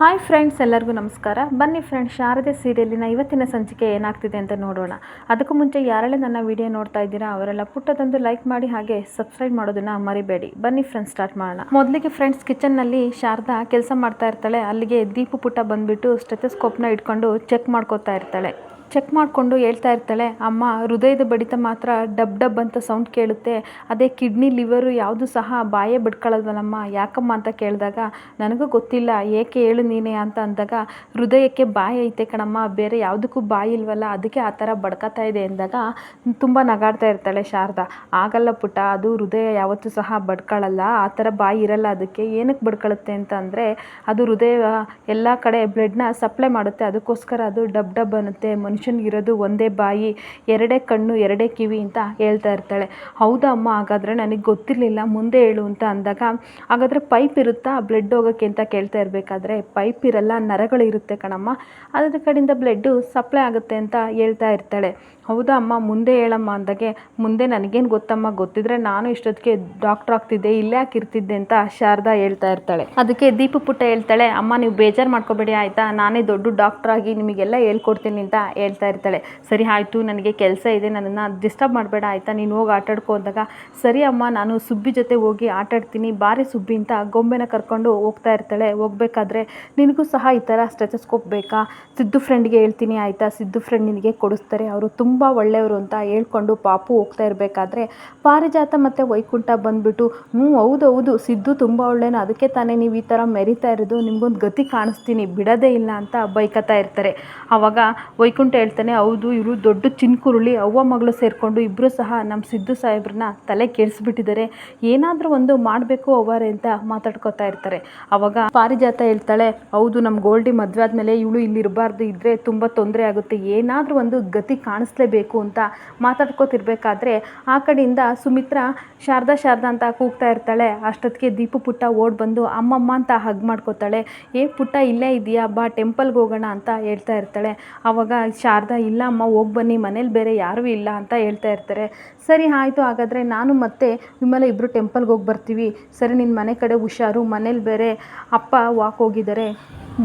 Hi friends, ಎಲ್ಲರಿಗೂ ನಮಸ್ಕಾರ. ಬನ್ನಿ ಫ್ರೆಂಡ್ಸ್, ಶಾರದೆ ಸೀರಿಯಲಿನ ಇವತ್ತಿನ ಸಂಚಿಕೆ ಏನಾಗ್ತಿದೆ ಅಂತ ನೋಡೋಣ. ಅದಕ್ಕೂ ಮುಂಚೆ ಯಾರೆಲ್ಲ ನನ್ನ ವಿಡಿಯೋ ನೋಡ್ತಾ ಇದ್ದೀರಾ ಅವರೆಲ್ಲ ಪುಟ್ಟದೊಂದು ಲೈಕ್ ಮಾಡಿ, ಹಾಗೆ ಸಬ್ಸ್ಕ್ರೈಬ್ ಮಾಡೋದನ್ನ ಮರಿಬೇಡಿ. ಬನ್ನಿ ಫ್ರೆಂಡ್ಸ್, ಸ್ಟಾರ್ಟ್ ಮಾಡೋಣ. ಮೊದಲಿಗೆ ಫ್ರೆಂಡ್ಸ್, ಕಿಚನ್ನಲ್ಲಿ ಶಾರದಾ ಕೆಲಸ ಮಾಡ್ತಾ ಇರ್ತಾಳೆ. ಅಲ್ಲಿಗೆ ದೀಪು ಪುಟ್ಟ ಬಂದುಬಿಟ್ಟು ಸ್ಟೆಥೋಸ್ಕೋಪ್ನ ಇಟ್ಕೊಂಡು ಚೆಕ್ ಮಾಡ್ಕೋತಾ ಇರ್ತಾಳೆ. ಚೆಕ್ ಮಾಡಿಕೊಂಡು ಹೇಳ್ತಾ ಇರ್ತಾಳೆ, ಅಮ್ಮ ಹೃದಯದ ಬಡಿತ ಮಾತ್ರ ಡಬ್ ಡಬ್ ಅಂತ ಸೌಂಡ್ ಕೇಳುತ್ತೆ, ಅದೇ ಕಿಡ್ನಿ ಲಿವರು ಯಾವುದು ಸಹ ಬಾಯೇ ಬಿಡ್ಕೊಳ್ಳೋದಲ್ಲಮ್ಮ, ಯಾಕಮ್ಮ ಅಂತ ಕೇಳಿದಾಗ ನನಗೂ ಗೊತ್ತಿಲ್ಲ, ಏಕೆ ಹೇಳು ನೀನೇ ಅಂತ ಅಂದಾಗ ಹೃದಯಕ್ಕೆ ಬಾಯಿ ಐತೆ ಕಣಮ್ಮ, ಬೇರೆ ಯಾವುದಕ್ಕೂ ಬಾಯಿ ಇಲ್ವಲ್ಲ, ಅದಕ್ಕೆ ಆ ಥರ ಬಡ್ಕತಾ ಇದೆ ಅಂದಾಗ ತುಂಬ ನಗಾಡ್ತಾ ಇರ್ತಾಳೆ ಶಾರದಾ. ಆಗಲ್ಲ ಪುಟ್ಟ, ಅದು ಹೃದಯ ಯಾವತ್ತೂ ಸಹ ಬಡ್ಕೊಳ್ಳಲ್ಲ, ಆ ಥರ ಬಾಯಿ ಇರಲ್ಲ, ಅದಕ್ಕೆ ಏನಕ್ಕೆ ಬಡ್ಕೊಳ್ಳುತ್ತೆ ಅಂತ ಅಂದರೆ ಅದು ಹೃದಯ ಎಲ್ಲ ಕಡೆ ಬ್ಲಡ್ನ ಸಪ್ಲೈ ಮಾಡುತ್ತೆ, ಅದಕ್ಕೋಸ್ಕರ ಅದು ಡಬ್ ಡಬ್ ಅನ್ನುತ್ತೆ. ಮನುಷ್ಯನಿಗಿರೋದು ಒಂದೇ ಬಾಯಿ, ಎರಡೇ ಕಣ್ಣು, ಎರಡೇ ಕಿವಿ ಅಂತ ಹೇಳ್ತಾ ಇರ್ತಾಳೆ. ಹೌದಾ ಅಮ್ಮ, ಹಾಗಾದರೆ ನನಗೆ ಗೊತ್ತಿರಲಿಲ್ಲ, ಮುಂದೆ ಹೇಳು ಅಂತ ಅಂದಾಗ ಹಾಗಾದರೆ ಪೈಪ್ ಇರುತ್ತಾ ಬ್ಲಡ್ ಹೋಗೋಕ್ಕೆ ಅಂತ ಕೇಳ್ತಾ ಇರಬೇಕಾದ್ರೆ, ಪೈಪ್ ಇರಲ್ಲ, ನರಗಳು ಇರುತ್ತೆ ಕಣಮ್ಮ, ಅದ್ರ ಕಡೆಯಿಂದ ಬ್ಲಡ್ಡು ಸಪ್ಲೈ ಆಗುತ್ತೆ ಅಂತ ಹೇಳ್ತಾ ಇರ್ತಾಳೆ. ಹೌದಾ ಅಮ್ಮ, ಮುಂದೆ ಹೇಳಮ್ಮ ಅಂದಾಗೆ, ಮುಂದೆ ನನಗೇನು ಗೊತ್ತಮ್ಮ, ಗೊತ್ತಿದ್ರೆ ನಾನು ಇಷ್ಟೊತ್ತಿಗೆ ಡಾಕ್ಟ್ರ್ ಆಗ್ತಿದ್ದೆ, ಇಲ್ಲೇ ಹಾಕಿರ್ತಿದ್ದೆ ಅಂತ ಶಾರದಾ ಹೇಳ್ತಾ ಇರ್ತಾಳೆ. ಅದಕ್ಕೆ ದೀಪು ಪುಟ್ಟ ಹೇಳ್ತಾಳೆ, ಅಮ್ಮ ನೀವು ಬೇಜಾರು ಮಾಡ್ಕೋಬೇಡಿ ಆಯಿತಾ, ನಾನೇ ದೊಡ್ಡ ಡಾಕ್ಟ್ರಾಗಿ ನಿಮಗೆಲ್ಲ ಹೇಳ್ಕೊಡ್ತೀನಿ ಅಂತ ಹೇಳ್ತಾ ಇರ್ತಾಳೆ. ಸರಿ ಆಯಿತು, ನನಗೆ ಕೆಲಸ ಇದೆ, ನನ್ನನ್ನು ಡಿಸ್ಟರ್ಬ್ ಮಾಡಬೇಡ ಆಯಿತಾ, ನೀನು ಹೋಗಿ ಆಟಾಡ್ಕೊ ಅಂದಾಗ, ಸರಿ ಅಮ್ಮ ನಾನು ಸುಬ್ಬಿ ಜೊತೆ ಹೋಗಿ ಆಟಾಡ್ತೀನಿ, ಬಾರಿ ಸುಬ್ಬಿ ಅಂತ ಗೊಂಬೆನ ಕರ್ಕೊಂಡು ಹೋಗ್ತಾ ಇರ್ತಾಳೆ. ಹೋಗ್ಬೇಕಾದ್ರೆ ನಿನಗೂ ಸಹ ಈ ಥರ ಸ್ಟೆಥೋಸ್ಕೋಪ್ ಬೇಕಾ, ಸಿದ್ದು ಫ್ರೆಂಡ್ಗೆ ಹೇಳ್ತೀನಿ ಆಯಿತಾ, ಸಿದ್ದು ಫ್ರೆಂಡ್ ನಿನಗೆ ಕೊಡಿಸ್ತಾರೆ, ಅವರು ತುಂಬ ಒಳ್ಳೆಯವರು ಅಂತ ಹೇಳ್ಕೊಂಡು ಪಾಪು ಹೋಗ್ತಾ ಇರಬೇಕಾದ್ರೆ ಪಾರಿಜಾತ ಮತ್ತು ವೈಕುಂಠ ಬಂದುಬಿಟ್ಟು, ಹೌದು ಸಿದ್ದು ತುಂಬ ಒಳ್ಳೆಯನು, ಅದಕ್ಕೆ ತಾನೇ ನೀವು ಈ ಥರ ಮೆರಿತಾ ಇರೋದು, ನಿಮ್ಗೊಂದು ಗತಿ ಕಾಣಿಸ್ತೀನಿ, ಬಿಡೋದೇ ಇಲ್ಲ ಅಂತ ಬೈಕತ್ತಾ ಇರ್ತಾರೆ. ಆವಾಗ ವೈಕುಂಠ ಹೇಳ್ತಾನೆ, ಹೌದು ಇವರು ದೊಡ್ಡ ಚಿನ್ಕುರುಳಿ ಅವ್ವ ಮಗಳು ಸೇರಿಕೊಂಡು ಇಬ್ಬರು ಸಹ ನಮ್ಮ ಸಿದ್ದು ಸಾಹೇಬ್ರನ್ನ ತಲೆ ಕೆಡಿಸ್ಬಿಟ್ಟಿದ್ದಾರೆ, ಏನಾದರೂ ಒಂದು ಮಾಡಬೇಕು ಅವರೇ ಅಂತ ಮಾತಾಡ್ಕೋತಾ ಇರ್ತಾರೆ. ಆವಾಗ ಪಾರಿಜಾತ ಹೇಳ್ತಾಳೆ, ಹೌದು ನಮ್ಮ ಗೋಲ್ಡಿ ಮದುವೆ ಆದಮೇಲೆ ಇವಳು ಇಲ್ಲಿರಬಾರ್ದು, ಇದ್ದರೆ ತುಂಬ ತೊಂದರೆ ಆಗುತ್ತೆ, ಏನಾದರೂ ಒಂದು ಗತಿ ಕಾಣಿಸ್ಲೇಬೇಕು ಅಂತ ಮಾತಾಡ್ಕೋತಿರ್ಬೇಕಾದ್ರೆ ಆ ಕಡೆಯಿಂದ ಸುಮಿತ್ರಾ ಶಾರದಾ ಅಂತ ಕೂಗ್ತಾ ಇರ್ತಾಳೆ. ಅಷ್ಟೊತ್ತಿಗೆ ದೀಪು ಪುಟ್ಟ ಓಡ್ ಬಂದು ಅಮ್ಮಮ್ಮ ಅಂತ ಹಗ್ ಮಾಡ್ಕೋತಾಳೆ. ಏ ಪುಟ್ಟ ಇಲ್ಲೇ ಇದೆಯಾ, ಬಾ ಟೆಂಪಲ್ಗೆ ಹೋಗೋಣ ಅಂತ ಹೇಳ್ತಾ ಇರ್ತಾಳೆ. ಆವಾಗ ಶಾರದಾ, ಇಲ್ಲ ಅಮ್ಮ ಹೋಗಿ ಬನ್ನಿ, ಮನೇಲಿ ಬೇರೆ ಯಾರೂ ಇಲ್ಲ ಅಂತ ಹೇಳ್ತಾ ಇರ್ತಾರೆ. ಸರಿ ಆಯಿತು, ಹಾಗಾದರೆ ನಾನು ಮತ್ತೆ ವಿಮಲ ಇಬ್ಬರು ಟೆಂಪಲ್ಗೆ ಹೋಗಿ ಬರ್ತೀವಿ, ಸರಿ ನಿನ್ನ ಮನೆ ಕಡೆ ಹುಷಾರು, ಮನೇಲಿ ಬೇರೆ ಅಪ್ಪ ವಾಕ್ ಹೋಗಿದ್ದಾರೆ,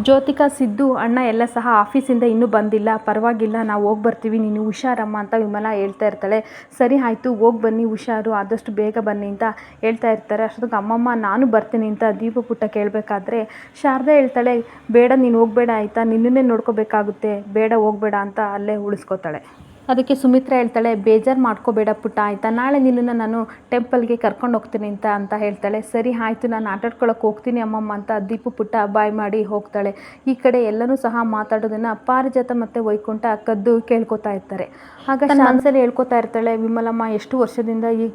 ಜ್ಯೋತಿಕಾ ಸಿದ್ದು ಅಣ್ಣ ಎಲ್ಲ ಸಹ ಆಫೀಸಿಂದ ಇನ್ನೂ ಬಂದಿಲ್ಲ, ಪರವಾಗಿಲ್ಲ ನಾವು ಹೋಗಿ ಬರ್ತೀವಿ, ನೀನು ಹುಷಾರಮ್ಮ ಅಂತ ವಿಮಲ ಹೇಳ್ತಾ ಇರ್ತಾಳೆ. ಸರಿ ಆಯಿತು ಹೋಗಿ ಬನ್ನಿ, ಹುಷಾರು, ಆದಷ್ಟು ಬೇಗ ಬನ್ನಿ ಅಂತ ಹೇಳ್ತಾ ಇರ್ತಾರೆ. ಅಷ್ಟೊತ್ತಿಗೆ ಅಮ್ಮಮ್ಮ ನಾನು ಬರ್ತೀನಿ ಅಂತ ದೀಪು ಪುಟ್ಟ ಕೇಳಬೇಕಾದ್ರೆ ಶಾರದಾ ಹೇಳ್ತಾಳೆ, ಬೇಡ ನೀನು ಹೋಗಬೇಡ ಆಯಿತಾ, ನಿನ್ನನ್ನೇ ನೋಡ್ಕೋಬೇಕಾಗುತ್ತೆ, ಬೇಡ ಹೋಗಬೇಡ ಅಂತ ಅಲ್ಲೇ ಉಳಿಸ್ಕೋತಾಳೆ. ಅದಕ್ಕೆ ಸುಮಿತ್ರಾ ಹೇಳ್ತಾಳೆ, ಬೇಜಾರು ಮಾಡ್ಕೋಬೇಡ ಪುಟ್ಟ ಆಯಿತಾ, ನಾಳೆ ನಿನ್ನನ್ನು ನಾನು ಟೆಂಪಲ್ಗೆ ಕರ್ಕೊಂಡು ಹೋಗ್ತೀನಿ ಅಂತ ಹೇಳ್ತಾಳೆ. ಸರಿ ಆಯಿತು, ನಾನು ಆಟಾಡ್ಕೊಳಕ್ಕೆ ಹೋಗ್ತೀನಿ ಅಮ್ಮಮ್ಮ ಅಂತ ದೀಪು ಪುಟ್ಟ ಬಾಯ್ ಮಾಡಿ ಹೋಗ್ತಾಳೆ. ಈ ಕಡೆ ಎಲ್ಲನೂ ಸಹ ಮಾತಾಡೋದನ್ನು ಪಾರಿಜಾತ ಮತ್ತು ವೈಕುಂಠ ಕದ್ದು ಕೇಳ್ಕೊತಾ ಇರ್ತಾರೆ. ಆಗ ಮನಸ್ಸಲ್ಲಿ ಹೇಳ್ಕೊತಾ ಇರ್ತಾಳೆ, ವಿಮಲಮ್ಮ ಎಷ್ಟು ವರ್ಷದಿಂದ ಈ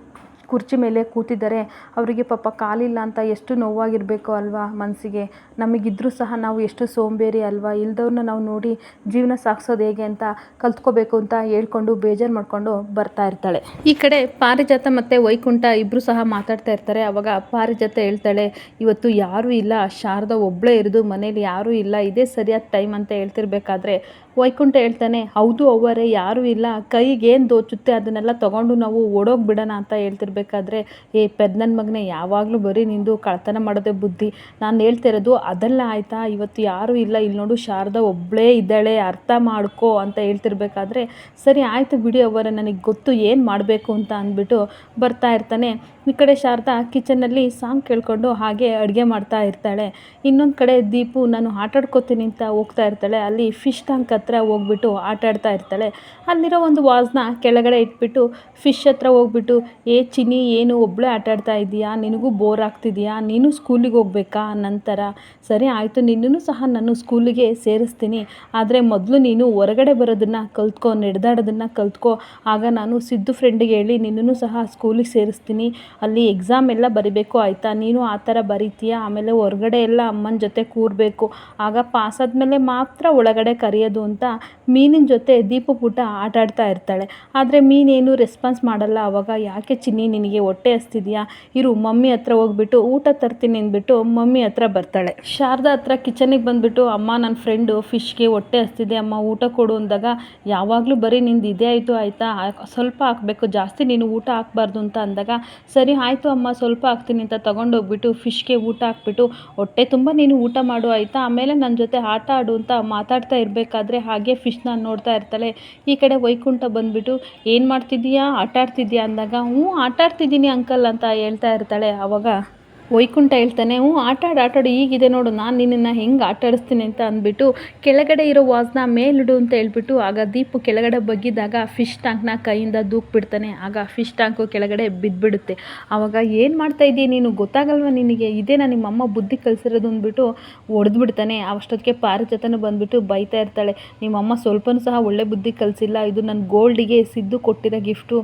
ಕುರ್ಚಿ ಮೇಲೆ ಕೂತಿದ್ದಾರೆ, ಅವರಿಗೆ ಪಾಪ ಕಾಲಿಲ್ಲ ಅಂತ ಎಷ್ಟು ನೋವಾಗಿರಬೇಕು ಅಲ್ವಾ ಮನಸ್ಸಿಗೆ, ನಮಗಿದ್ರೂ ಸಹ ನಾವು ಎಷ್ಟು ಸೋಂಬೇರಿ ಅಲ್ವಾ, ಇಲ್ದವ್ರನ್ನ ನಾವು ನೋಡಿ ಜೀವನ ಸಾಗಿಸೋದು ಹೇಗೆ ಅಂತ ಕಲ್ತ್ಕೋಬೇಕು ಅಂತ ಹೇಳ್ಕೊಂಡು ಬೇಜಾರು ಮಾಡಿಕೊಂಡು ಬರ್ತಾ ಇರ್ತಾಳೆ. ಈ ಕಡೆ ಪಾರಿಜಾತ ಮತ್ತು ವೈಕುಂಠ ಇಬ್ಬರು ಸಹ ಮಾತಾಡ್ತಾ ಇರ್ತಾರೆ. ಅವಾಗ ಪಾರಿಜಾತ ಹೇಳ್ತಾಳೆ, ಇವತ್ತು ಯಾರೂ ಇಲ್ಲ, ಶಾರದಾ ಒಬ್ಬಳೇ ಇರೋದು, ಮನೇಲಿ ಯಾರೂ ಇಲ್ಲ, ಇದೇ ಸರಿಯಾದ ಟೈಮ್ ಅಂತ ಹೇಳ್ತಿರ್ಬೇಕಾದ್ರೆ ವೈಕುಂಠ ಹೇಳ್ತಾನೆ, ಹೌದು ಅವರೇ ಯಾರೂ ಇಲ್ಲ, ಕೈಗೇನು ದೋಚುತ್ತೆ ಅದನ್ನೆಲ್ಲ ತೊಗೊಂಡು ನಾವು ಓಡೋಗ್ಬಿಡೋಣ ಅಂತ ಹೇಳ್ತಿರ್ಬೇಕಾದ್ರೆ, ಏ ಪೆದ್ದನ ಮಗನೇ, ಯಾವಾಗಲೂ ಬರೀ ನಿಂದು ಕಳ್ತನ ಮಾಡೋದೇ ಬುದ್ಧಿ, ನಾನು ಹೇಳ್ತಿರೋದು ಅದೆಲ್ಲ ಆಯಿತಾ, ಇವತ್ತು ಯಾರೂ ಇಲ್ಲ, ಇಲ್ಲಿ ನೋಡು ಶಾರದಾ ಒಬ್ಬಳೇ ಇದ್ದಾಳೆ, ಅರ್ಥ ಮಾಡ್ಕೋ ಅಂತ ಹೇಳ್ತಿರ್ಬೇಕಾದ್ರೆ, ಸರಿ ಆಯಿತು ಬಿಡಿ ಅವರೇ, ನನಗೆ ಗೊತ್ತು ಏನು ಮಾಡಬೇಕು ಅಂತ ಅಂದ್ಬಿಟ್ಟು ಬರ್ತಾ ಇರ್ತಾನೆ. ಈ ಕಡೆ ಶಾರದಾ ಕಿಚನ್ನಲ್ಲಿ ಸಾಂಗ್ ಕೇಳಿಕೊಂಡು ಹಾಗೆ ಅಡುಗೆ ಮಾಡ್ತಾ ಇರ್ತಾಳೆ. ಇನ್ನೊಂದು ಕಡೆ ದೀಪು ನಾನು ಆಟಾಡ್ಕೋತೀನಿ ಅಂತ ಹೋಗ್ತಾ ಇರ್ತಾಳೆ. ಅಲ್ಲಿ ಫಿಶ್ ಟ್ಯಾಂಕ್ ಹತ್ರ ಹೋಗ್ಬಿಟ್ಟು ಆಟಾಡ್ತಾ ಇರ್ತಾಳೆ. ಅಲ್ಲಿರೋ ಒಂದು ವಾಸ್ನ ಕೆಳಗಡೆ ಇಟ್ಬಿಟ್ಟು ಫಿಶ್ ಹತ್ರ ಹೋಗ್ಬಿಟ್ಟು, ಏ ಚಿನ್ನಿ ಏನು ಒಬ್ಬಳೇ ಆಟಾಡ್ತಾ ಇದೆಯಾ, ನಿನಗೂ ಬೋರ್ ಆಗ್ತಿದೆಯಾ, ನೀನು ಸ್ಕೂಲಿಗೆ ಹೋಗ್ಬೇಕಾ ನಂತರ, ಸರಿ ಆಯಿತು ನಿನ್ನೂ ಸಹ ನಾನು ಸ್ಕೂಲಿಗೆ ಸೇರಿಸ್ತೀನಿ, ಆದರೆ ಮೊದಲು ನೀನು ಹೊರಗಡೆ ಬರೋದನ್ನು ಕಲ್ತ್ಕೊ, ನಡೆದಾಡೋದನ್ನು ಕಲ್ತ್ಕೊ, ಆಗ ನಾನು ಸಿದ್ದು ಫ್ರೆಂಡಿಗೆ ಹೇಳಿ ನಿನ್ನೂ ಸಹ ಸ್ಕೂಲಿಗೆ ಸೇರಿಸ್ತೀನಿ, ಅಲ್ಲಿ ಎಕ್ಸಾಮ್ ಎಲ್ಲ ಬರಿಬೇಕು ಆಯಿತಾ, ನೀನು ಆ ಥರ ಬರೀತೀಯ, ಆಮೇಲೆ ಹೊರಗಡೆ ಎಲ್ಲ ಅಮ್ಮನ ಜೊತೆ ಕೂರಬೇಕು, ಆಗ ಪಾಸ್ ಆದಮೇಲೆ ಮಾತ್ರ ಒಳಗಡೆ ಕರೆಯೋದು ಅಂತ ಅಂತ ಮೀನಿನ ಜೊತೆ ದೀಪು ಪುಟ್ಟ ಆಟ ಆಡ್ತಾ ಇರ್ತಾಳೆ. ಆದರೆ ಮೀನೇನು ರೆಸ್ಪಾನ್ಸ್ ಮಾಡಲ್ಲ. ಅವಾಗ ಯಾಕೆ ಚಿನ್ನಿ ನಿನಗೆ ಹೊಟ್ಟೆ ಹಸ್ತಿದೆಯಾ, ಇರು ಮಮ್ಮಿ ಹತ್ರ ಹೋಗ್ಬಿಟ್ಟು ಊಟ ತರ್ತೀನಿ ಅಂದ್ಬಿಟ್ಟು ಮಮ್ಮಿ ಹತ್ರ ಬರ್ತಾಳೆ. ಶಾರದಾ ಹತ್ರ ಕಿಚನಿಗೆ ಬಂದುಬಿಟ್ಟು ಅಮ್ಮ ನನ್ನ ಫ್ರೆಂಡು ಫಿಶ್ಗೆ ಹೊಟ್ಟೆ ಹಸ್ತಿದೆ ಅಮ್ಮ ಊಟ ಕೊಡು ಅಂದಾಗ, ಯಾವಾಗಲೂ ಬರೀ ನಿಂದು ಇದೇ ಆಯಿತು ಆಯಿತಾ, ಸ್ವಲ್ಪ ಹಾಕಬೇಕು ಜಾಸ್ತಿ ನೀನು ಊಟ ಹಾಕ್ಬಾರ್ದು ಅಂತ ಅಂದಾಗ, ಸರಿ ಆಯಿತು ಅಮ್ಮ ಸ್ವಲ್ಪ ಹಾಕ್ತೀನಿ ಅಂತ ತೊಗೊಂಡೋಗ್ಬಿಟ್ಟು ಫಿಶ್ಗೆ ಊಟ ಹಾಕ್ಬಿಟ್ಟು ಹೊಟ್ಟೆ ತುಂಬ ನೀನು ಊಟ ಮಾಡು ಆಯಿತಾ, ಆಮೇಲೆ ನನ್ನ ಜೊತೆ ಆಟ ಆಡು ಅಂತ ಮಾತಾಡ್ತಾ ಇರಬೇಕಾದ್ರೆ ಹಾಗೆ ಫಿಶ್ನ ನೋಡ್ತಾ ಇರ್ತಾಳೆ. ಈ ಕಡೆ ವೈಕುಂಠ ಬಂದುಬಿಟ್ಟು ಏನು ಮಾಡ್ತಿದ್ದೀಯಾ, ಆಟ ಆಡ್ತಿದ್ಯಾ ಅಂದಾಗ, ಹ್ಞೂ ಆಟ ಆಡ್ತಿದ್ದೀನಿ ಅಂಕಲ್ ಅಂತ ಹೇಳ್ತಾ ಇರ್ತಾಳೆ. ಆವಾಗ ವೈಕುಂಠ ಹೇಳ್ತಾನೆ, ಹ್ಞೂ ಆಟಾಡು ಈಗಿದೆ ನೋಡು ನಾನು ನಿನ್ನನ್ನು ಹೆಂಗೆ ಆಟ ಆಡಿಸ್ತೀನಿ ಅಂತ ಅಂದ್ಬಿಟ್ಟು ಕೆಳಗಡೆ ಇರೋ ವಾಸ್ನ ಮೇಲಿಡು ಅಂತ ಹೇಳ್ಬಿಟ್ಟು, ಆಗ ದೀಪು ಕೆಳಗಡೆ ಬಗ್ಗಿದಾಗ ಫಿಶ್ ಟ್ಯಾಂಕ್ನ ಕೈಯಿಂದ ದೂಕ್ಬಿಡ್ತಾನೆ. ಆಗ ಫಿಶ್ ಟ್ಯಾಂಕು ಕೆಳಗಡೆ ಬಿದ್ದುಬಿಡುತ್ತೆ. ಆವಾಗ ಏನು ಮಾಡ್ತಾಯಿದ್ದೀಯ ನೀನು, ಗೊತ್ತಾಗಲ್ವ ನಿನಗೆ, ಇದೇನಾ ನಿಮ್ಮಮ್ಮ ಬುದ್ಧಿ ಕಲಿಸಿರೋದು ಅಂದ್ಬಿಟ್ಟು ಹೊಡೆದ್ಬಿಡ್ತಾನೆ. ಅಷ್ಟೊತ್ತಿಗೆ ಪಾರಿಜಾತನೂ ಬಂದುಬಿಟ್ಟು ಬೈತಾ ಇರ್ತಾಳೆ, ನಿಮ್ಮಮ್ಮ ಸ್ವಲ್ಪನೂ ಸಹ ಒಳ್ಳೆ ಬುದ್ಧಿ ಕಲಿಸಿಲ್ಲ, ಇದು ನನ್ನ ಗೋಲ್ಡಿಗೆ ಸಿದ್ದು ಕೊಟ್ಟಿರೋ ಗಿಫ್ಟು,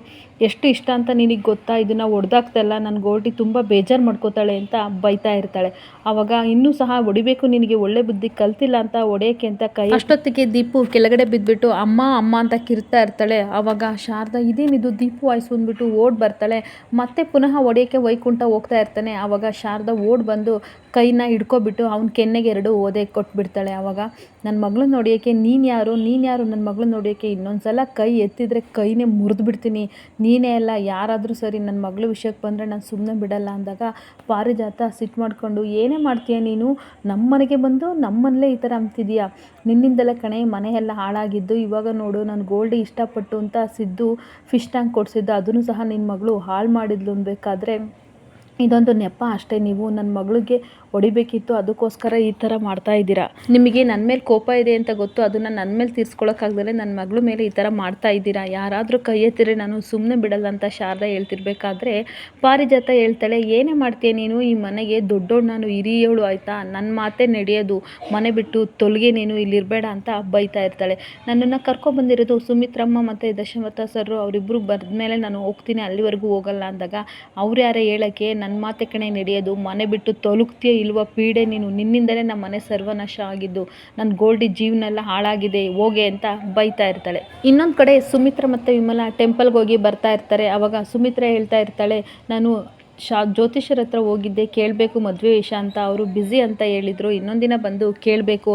ಎಷ್ಟು ಇಷ್ಟ ಅಂತ ನಿನಗೆ ಗೊತ್ತಾ, ಇದನ್ನು ಹೊಡೆದಾಕ್ತಲ್ಲ ನನ್ನ ಗೋಲ್ಡಿ ತುಂಬ ಬೇಜಾರು ಮಾಡ್ಕೋತಾಳೆ ಅಂತ ಬೈತಾ ಇರ್ತಾಳೆ. ಆವಾಗ ಇನ್ನೂ ಸಹ ಹೊಡಿಬೇಕು ನಿನಗೆ ಒಳ್ಳೆ ಬುದ್ಧಿ ಕಲ್ತಿಲ್ಲ ಅಂತ ಹೊಡೆಯೋಕ್ಕೆ ಅಂತ ಕೈ, ಅಷ್ಟೊತ್ತಿಗೆ ದೀಪು ಕೆಳಗಡೆ ಬಿದ್ದುಬಿಟ್ಟು ಅಮ್ಮ ಅಮ್ಮ ಅಂತ ಕಿರ್ತಾ ಇರ್ತಾಳೆ. ಆವಾಗ ಶಾರದಾ ಇದೇನಿದು ದೀಪು ವಾಯ್ಸು ಅಂದ್ಬಿಟ್ಟು ಓಡ್ ಬರ್ತಾಳೆ. ಮತ್ತೆ ಪುನಃ ಹೊಡೆಯೋಕ್ಕೆ ವೈಕುಂಠ ಹೋಗ್ತಾ ಇರ್ತಾನೆ. ಆವಾಗ ಶಾರದಾ ಓಡ್ ಬಂದು ಕೈನ ಹಿಡ್ಕೊಬಿಟ್ಟು ಅವ್ನ ಕೆನ್ನೆಗೆ 2 ಓದೆ ಕೊಟ್ಬಿಡ್ತಾಳೆ. ಆವಾಗ ನನ್ನ ಮಗಳನ್ನ ನೋಡಿಯೋಕ್ಕೆ ನೀನು ಯಾರು ನನ್ನ ಮಗಳನ್ನ ನೋಡಿಯೋಕ್ಕೆ, ಇನ್ನೊಂದು ಸಲ ಕೈ ಎತ್ತಿದ್ರೆ ಕೈನೇ ಮುರಿದು ಬಿಡ್ತೀನಿ, ನೀನೇ ಅಲ್ಲ ಯಾರಾದರೂ ಸರಿ ನನ್ನ ಮಗಳ ವಿಷಯಕ್ಕೆ ಬಂದರೆ ನಾನು ಸುಮ್ಮನೆ ಬಿಡಲ್ಲ ಅಂದಾಗ, ಪಾರಿಜಾತ ಸಿಟ್ಟು ಮಾಡಿಕೊಂಡು ಏನೇ ಮಾಡ್ತೀಯ ನೀನು, ನಮ್ಮ ಮನೆಗೆ ಬಂದು ನಮ್ಮನಲ್ಲೇ ಈ ಥರ ಅಂತಿದೀಯಾ, ನಿನ್ನಿಂದಲೇ ಕಣೆ ಮನೆಯೆಲ್ಲ ಹಾಳಾಗಿದ್ದು, ಇವಾಗ ನೋಡು ನಾನು ಗೋಲ್ಡಿ ಇಷ್ಟಪಟ್ಟು ಅಂತ ಸಿದ್ದು ಫಿಶ್ ಟ್ಯಾಂಕ್ ಕೊಡಿಸಿದ್ದು ಅದನ್ನು ಸಹ ನಿನ್ನ ಮಗಳು ಹಾಳು ಮಾಡಿದ್ಲು ಅನ್ಬೇಕಾದ್ರೆ ಇದೊಂದು ನೆಪ ಅಷ್ಟೇ, ನೀವು ನನ್ನ ಮಗಳಿಗೆ ಹೊಡಿಬೇಕಿತ್ತು ಅದಕ್ಕೋಸ್ಕರ ಈ ಥರ ಮಾಡ್ತಾ ಇದ್ದೀರಾ, ನಿಮಗೆ ನನ್ನ ಮೇಲೆ ಕೋಪ ಇದೆ ಅಂತ ಗೊತ್ತು, ಅದನ್ನು ನನ್ನ ಮೇಲೆ ತೀರ್ಸ್ಕೊಳಕ್ಕಾಗ್ದಲೇ ನನ್ನ ಮಗಳ ಮೇಲೆ ಈ ಥರ ಮಾಡ್ತಾ ಇದ್ದೀರಾ, ಯಾರಾದರೂ ಕೈ ಎತ್ತಿದ್ರೆ ನಾನು ಸುಮ್ಮನೆ ಬಿಡಲ್ಲ ಅಂತ ಶಾರದಾ ಹೇಳ್ತಿರ್ಬೇಕಾದ್ರೆ ಪಾರಿಜಾತ ಹೇಳ್ತಾಳೆ, ಏನೇ ಮಾಡ್ತೀಯ ನೀನು, ಈ ಮನೆಗೆ ದೊಡ್ಡೋಳು ನಾನು ಹಿರಿಯೋಳು ಆಯಿತಾ, ನನ್ನ ಮಾತೇ ನಡೆಯೋದು, ಮನೆ ಬಿಟ್ಟು ತೊಲಗೆ ನೀನು ಇಲ್ಲಿರಬೇಡ ಅಂತ ಬೈತಾ ಇರ್ತಾಳೆ. ನನ್ನನ್ನು ಕರ್ಕೊಬಂದಿರೋದು ಸುಮಿತ್ರಮ್ಮ ಮತ್ತು ದಶಮತ ಸರ್, ಅವರಿಬ್ಬರು ಬಂದಮೇಲೆ ನಾನು ಹೋಗ್ತೀನಿ, ಅಲ್ಲಿವರೆಗೂ ಹೋಗಲ್ಲ ಅಂದಾಗ, ಅವ್ರು ಯಾರೇ ಹೇಳೋಕ್ಕೆ, ನನ್ನ ಮಾತೆ ಕಣೆ ನಡೆಯೋದು, ಮನೆ ಬಿಟ್ಟು ತೊಲಗ್ತೀಯ ಇಲ್ವ ಪೀಡೆ ನೀನು, ನಿನ್ನಿಂದಲೇ ನಮ್ಮ ಮನೆ ಸರ್ವನಾಶ ಆಗಿದ್ದು, ನನ್ನ ಗೋಲ್ಡಿ ಜೀವನ ಎಲ್ಲ ಹಾಳಾಗಿದೆ ಹೋಗೆ ಅಂತ ಬೈತಾ ಇರ್ತಾಳೆ. ಇನ್ನೊಂದು ಕಡೆ ಸುಮಿತ್ರ ಮತ್ತು ವಿಮಲಾ ಟೆಂಪಲ್ಗೆ ಹೋಗಿ ಬರ್ತಾ ಇರ್ತಾರೆ. ಆವಾಗ ಸುಮಿತ್ರ ಹೇಳ್ತಾ ಇರ್ತಾಳೆ, ನಾನು ಜ್ಯೋತಿಷ್ಯರ ಹತ್ರ ಹೋಗಿದ್ದೆ, ಕೇಳಬೇಕು ಮದುವೆ ವಿಷಯ ಅಂತ, ಅವರು ಬ್ಯುಸಿ ಅಂತ ಹೇಳಿದರು, ಇನ್ನೊಂದಿನ ಬಂದು ಕೇಳಬೇಕು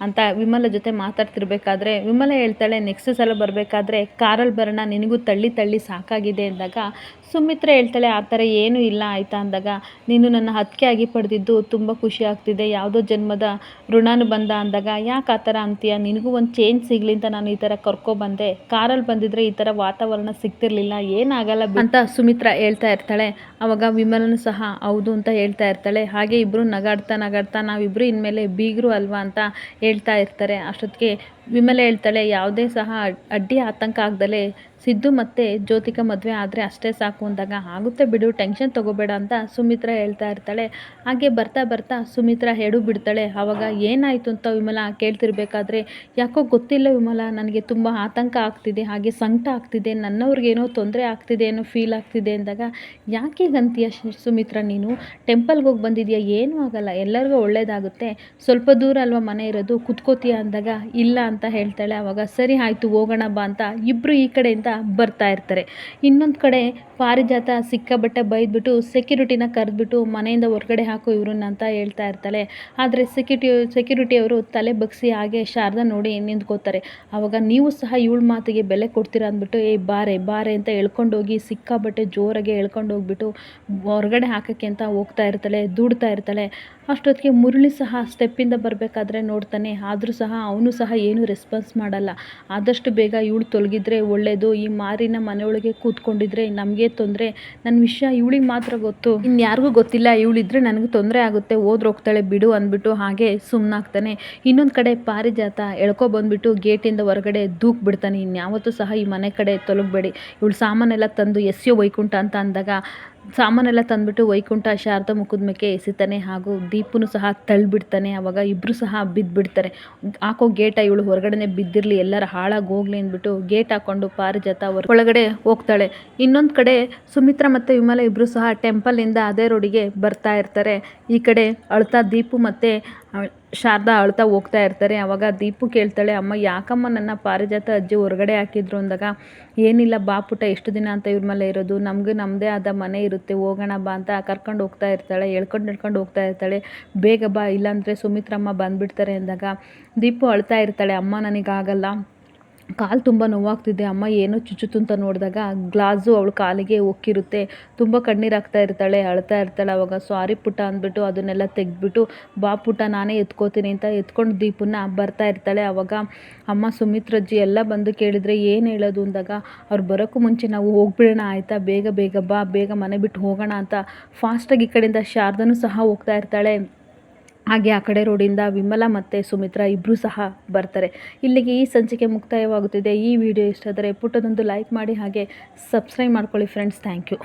ಅಂತ ವಿಮಲ ಜೊತೆ ಮಾತಾಡ್ತಿರ್ಬೇಕಾದ್ರೆ ವಿಮಲ ಹೇಳ್ತಾಳೆ, ನೆಕ್ಸ್ಟ್ ಸಲ ಬರಬೇಕಾದ್ರೆ ಕಾರಲ್ಲಿ ಬರೋಣ, ನಿನಗೂ ತಳ್ಳಿ ಸಾಕಾಗಿದೆ ಅಂದಾಗ ಸುಮಿತ್ರ ಹೇಳ್ತಾಳೆ, ಆ ಥರ ಏನೂ ಇಲ್ಲ ಆಯಿತಾ ಅಂದಾಗ, ನೀನು ನನ್ನ ಹತ್ತಿಗೆ ಆಗಿ ಪಡೆದಿದ್ದು ತುಂಬ ಖುಷಿ ಆಗ್ತಿದೆ, ಯಾವುದೋ ಜನ್ಮದ ಋಣಾನುಬಂಧ ಅಂದಾಗ, ಯಾಕೆ ಆ ಥರ ಅಂತೀಯ, ನಿನಗೂ ಒಂದು ಚೇಂಜ್ ಸಿಗಲಿ ಅಂತ ನಾನು ಈ ಥರ ಕರ್ಕೊಬಂದೆ, ಕಾರಲ್ಲಿ ಬಂದಿದ್ರೆ ಈ ಥರ ವಾತಾವರಣ ಸಿಗ್ತಿರ್ಲಿಲ್ಲ, ಏನಾಗಲ್ಲ ಅಂತ ಸುಮಿತ್ರ ಹೇಳ್ತಾ ಇರ್ತಾಳೆ. ಆವಾಗ ವಿಮಲನು ಸಹ ಹೌದು ಅಂತ ಹೇಳ್ತಾ ಇರ್ತಾಳೆ. ಹಾಗೆ ಇಬ್ಬರು ನಗಾಡ್ತಾ ನಾವಿಬ್ಬರು ಇನ್ಮೇಲೆ ಬೀಗರು ಅಲ್ವಾ ಅಂತ ಹೇಳ್ತಾ ಇರ್ತಾರೆ. ಅಷ್ಟೊತ್ತಿಗೆ ವಿಮಲೆ ಹೇಳ್ತಾಳೆ, ಯಾವುದೇ ಸಹ ಅಡ್ಡಿ ಆತಂಕ ಆಗದಲೇ ಸಿದ್ದು ಮತ್ತು ಜ್ಯೋತಿಕಾ ಮದುವೆ ಆದರೆ ಅಷ್ಟೇ ಸಾಕು ಅಂದಾಗ, ಆಗುತ್ತೆ ಬಿಡು ಟೆನ್ಷನ್ ತೊಗೋಬೇಡ ಅಂತ ಸುಮಿತ್ರ ಹೇಳ್ತಾ ಇರ್ತಾಳೆ. ಹಾಗೆ ಬರ್ತಾ ಸುಮಿತ್ರ ಹೇಳು ಬಿಡ್ತಾಳೆ. ಆವಾಗ ಏನಾಯಿತು ಅಂತ ವಿಮಲಾ ಕೇಳ್ತಿರ್ಬೇಕಾದ್ರೆ, ಯಾಕೋ ಗೊತ್ತಿಲ್ಲ ವಿಮಲಾ, ನನಗೆ ತುಂಬ ಆತಂಕ ಆಗ್ತಿದೆ, ಹಾಗೆ ಸಂಕಟ ಆಗ್ತಿದೆ, ನನ್ನವ್ರಿಗೇನೋ ತೊಂದರೆ ಆಗ್ತಿದೆ ಏನೋ ಫೀಲ್ ಆಗ್ತಿದೆ ಅಂದಾಗ, ಯಾಕೆ ಅಂತೀಯ ಸುಮಿತ್ರ, ನೀನು ಟೆಂಪಲ್ಗೆ ಹೋಗಿ ಬಂದಿದ್ಯಾ, ಏನೂ ಆಗಲ್ಲ, ಎಲ್ಲರಿಗೂ ಒಳ್ಳೇದಾಗುತ್ತೆ, ಸ್ವಲ್ಪ ದೂರ ಅಲ್ವಾ ಮನೆ ಇರೋದು, ಕುತ್ಕೋತೀಯ ಅಂದಾಗ, ಇಲ್ಲ ಅಂತ ಹೇಳ್ತಾಳೆ. ಆವಾಗ ಸರಿ ಆಯಿತು ಹೋಗೋಣ ಬಾ ಅಂತ ಇಬ್ಬರು ಈ ಕಡೆಯಿಂದ ಬರ್ತಾ ಇರ್ತಾರೆ. ಇನ್ನೊಂದು ಕಡೆ ಪಾರಿಜಾತ ಸಿಕ್ಕಾಬಟ್ಟೆ ಬೈದ್ಬಿಟ್ಟು ಸೆಕ್ಯೂರಿಟಿನ ಕರೆದ್ಬಿಟ್ಟು ಮನೆಯಿಂದ ಹೊರಗಡೆ ಹಾಕು ಇವ್ರನ್ನ ಅಂತ ಹೇಳ್ತಾ ಇರ್ತಾಳೆ. ಆದರೆ ಸೆಕ್ಯೂರಿಟಿಯವರು ತಲೆ ಬಗ್ಸಿ ಹಾಗೆ ಶಾರದಾ ನೋಡಿ ನಿಂತ್ಕೋತಾರೆ. ಆವಾಗ ನೀವು ಸಹ ಇವಳ ಮಾತಿಗೆ ಬೆಲೆ ಕೊಡ್ತೀರಾ ಅಂದ್ಬಿಟ್ಟು, ಬಾರೆ ಅಂತ ಹೇಳ್ಕೊಂಡೋಗಿ ಸಿಕ್ಕಾಬಟ್ಟೆ ಜೋರಾಗೆ ಹೇಳ್ಕೊಂಡೋಗ್ಬಿಟ್ಟು ಹೊರಗಡೆ ಹಾಕೋಕ್ಕೆ ಅಂತ ಹೋಗ್ತಾ ಇರ್ತಾಳೆ, ದೂಡ್ತಾ ಇರ್ತಾಳೆ. ಅಷ್ಟೊತ್ತಿಗೆ ಮುರಳಿ ಸಹ ಸ್ಟೆಪ್ಪಿಂದ ಬರಬೇಕಾದ್ರೆ ನೋಡ್ತಾನೆ, ಆದರೂ ಸಹ ಅವನು ಸಹ ಏನೂ ರೆಸ್ಪಾನ್ಸ್ ಮಾಡಲ್ಲ. ಆದಷ್ಟು ಬೇಗ ಇವಳು ತೊಲಗಿದ್ರೆ ಒಳ್ಳೆಯದು, ಈ ಮಾರಿನ ಮನೆಯೊಳಗೆ ಕೂತ್ಕೊಂಡಿದ್ರೆ ನಮಗೆ ತೊಂದರೆ, ನನ್ನ ವಿಷಯ ಇವಳಿಗೆ ಮಾತ್ರ ಗೊತ್ತು, ಇನ್ಯಾರಿಗೂ ಗೊತ್ತಿಲ್ಲ, ಇವಳಿದ್ರೆ ನನಗೆ ತೊಂದರೆ ಆಗುತ್ತೆ, ಹೋಗ್ತಾಳೆ ಬಿಡು ಅಂದ್ಬಿಟ್ಟು ಹಾಗೆ ಸುಮ್ಮನಾಗ್ತಾನೆ. ಇನ್ನೊಂದು ಕಡೆ ಪಾರಿಜಾತ ಎಳ್ಕೊಬಂದ್ಬಿಟ್ಟು ಗೇಟಿಂದ ಹೊರಗಡೆ ದೂಕ್ ಬಿಡ್ತಾನೆ, ಇನ್ಯಾವತ್ತೂ ಸಹ ಈ ಮನೆ ಕಡೆ ತೊಲಗಬೇಡಿ, ಇವಳು ಸಾಮಾನೆಲ್ಲ ತಂದು ಎಸ್ಯೋ ವೈಕುಂಠ ಅಂತ ಅಂದಾಗ ಸಾಮಾನೆಲ್ಲ ತಂದುಬಿಟ್ಟು ವೈಕುಂಠ ಶಾರದಾ ಮುಖದ ಮೇಲೆ ಎಸಿತಾನೆ, ಹಾಗೂ ದೀಪನು ಸಹ ತಳ್ಳಿಬಿಡ್ತಾನೆ. ಆವಾಗ ಇಬ್ಬರು ಸಹ ಬಿದ್ದುಬಿಡ್ತಾರೆ. ಹಾಕೋ ಗೇಟ ಇವಳು ಹೊರಗಡೆ ಬಿದ್ದಿರಲಿ, ಎಲ್ಲರ ಹಾಳಾಗಿ ಹೋಗ್ಲಿ ಅಂದ್ಬಿಟ್ಟು ಗೇಟ್ ಹಾಕ್ಕೊಂಡು ಪಾರಿಜಾತ ಒಳಗಡೆ ಹೋಗ್ತಾಳೆ. ಇನ್ನೊಂದು ಕಡೆ ಸುಮಿತ್ರ ಮತ್ತು ವಿಮಲ ಇಬ್ಬರು ಸಹ ಟೆಂಪಲಿಂದ ಅದೇ ರೋಡಿಗೆ ಬರ್ತಾ ಇರ್ತಾರೆ. ಈ ಕಡೆ ಅಳ್ತಾ ದೀಪು ಮತ್ತು ಶಾರದಾ ಅಳ್ತಾ ಹೋಗ್ತಾ ಇರ್ತಾರೆ. ಆವಾಗ ದೀಪು ಕೇಳ್ತಾಳೆ, ಅಮ್ಮ ಯಾಕಮ್ಮ ನನ್ನ ಪಾರಿಜಾತ ಅಜ್ಜಿ ಹೊರಗಡೆ ಹಾಕಿದ್ರು ಅಂದಾಗ, ಏನಿಲ್ಲ ಬಾ ಪುಟ್ಟ, ಎಷ್ಟು ದಿನ ಅಂತ ಇವ್ರ ಮೇಲೆ ಇರೋದು, ನಮಗೂ ನಮ್ಮದೇ ಆದ ಮನೆ ಇರುತ್ತೆ, ಹೋಗೋಣ ಬಾ ಅಂತ ಕರ್ಕೊಂಡು ಹೋಗ್ತಾ ಇರ್ತಾಳೆ. ಎಳ್ಕೊಂಡು ಹೋಗ್ತಾ ಇರ್ತಾಳೆ. ಬೇಗ ಬಾ, ಇಲ್ಲಾಂದರೆ ಸುಮಿತ್ರಮ್ಮ ಬಂದುಬಿಡ್ತಾರೆ ಅಂದಾಗ ದೀಪು ಅಳ್ತಾ ಇರ್ತಾಳೆ, ಅಮ್ಮ ನನಗಾಗಲ್ಲ, ಕಾಲು ತುಂಬ ನೋವಾಗ್ತಿದೆ ಅಮ್ಮ, ಏನೋ ಚುಚ್ಚುತ್ತು ಅಂತ ನೋಡಿದಾಗ ಗ್ಲಾಸು ಅವಳು ಕಾಲಿಗೆ ಉಕ್ಕಿರುತ್ತೆ. ತುಂಬ ಕಣ್ಣೀರಾಗ್ತಾ ಇರ್ತಾಳೆ, ಅಳ್ತಾ ಇರ್ತಾಳೆ. ಅವಾಗ ಸಾರಿ ಪುಟ್ಟ ಅಂದ್ಬಿಟ್ಟು ಅದನ್ನೆಲ್ಲ ತೆಗೆದ್ಬಿಟ್ಟು, ಬಾ ಪುಟ್ಟ ನಾನೇ ಎತ್ಕೋತೀನಿ ಅಂತ ಎತ್ಕೊಂಡು ದೀಪನ್ನ ಬರ್ತಾ ಇರ್ತಾಳೆ. ಅವಾಗ ಅಮ್ಮ ಸುಮಿತ್ರಜ್ಜಿ ಎಲ್ಲ ಬಂದು ಕೇಳಿದರೆ ಏನು ಹೇಳೋದು ಅಂದಾಗ, ಅವ್ರು ಬರೋಕ್ಕೂ ಮುಂಚೆ ನಾವು ಹೋಗ್ಬಿಡೋಣ ಆಯಿತಾ, ಬೇಗ ಬೇಗ ಬಾ, ಬೇಗ ಮನೆ ಬಿಟ್ಟು ಹೋಗೋಣ ಅಂತ ಫಾಸ್ಟಾಗಿ ಈ ಕಡೆಯಿಂದ ಶಾರದನೂ ಸಹ ಹೋಗ್ತಾ ಇರ್ತಾಳೆ. ಹಾಗೆ ಆ ಕಡೆ ರೋಡಿಂದ ವಿಮಲಾ ಮತ್ತು ಸುಮಿತ್ರಾ ಇಬ್ಬರೂ ಸಹ ಬರ್ತಾರೆ. ಇಲ್ಲಿಗೆ ಈ ಸಂಚಿಕೆ ಮುಕ್ತಾಯವಾಗುತ್ತಿದೆ. ಈ ವಿಡಿಯೋ ಇಷ್ಟ ಆದರೆ ಪುಟ್ಟದೊಂದು ಲೈಕ್ ಮಾಡಿ, ಹಾಗೆ ಸಬ್ಸ್ಕ್ರೈಬ್ ಮಾಡ್ಕೊಳ್ಳಿ ಫ್ರೆಂಡ್ಸ್. Thank you.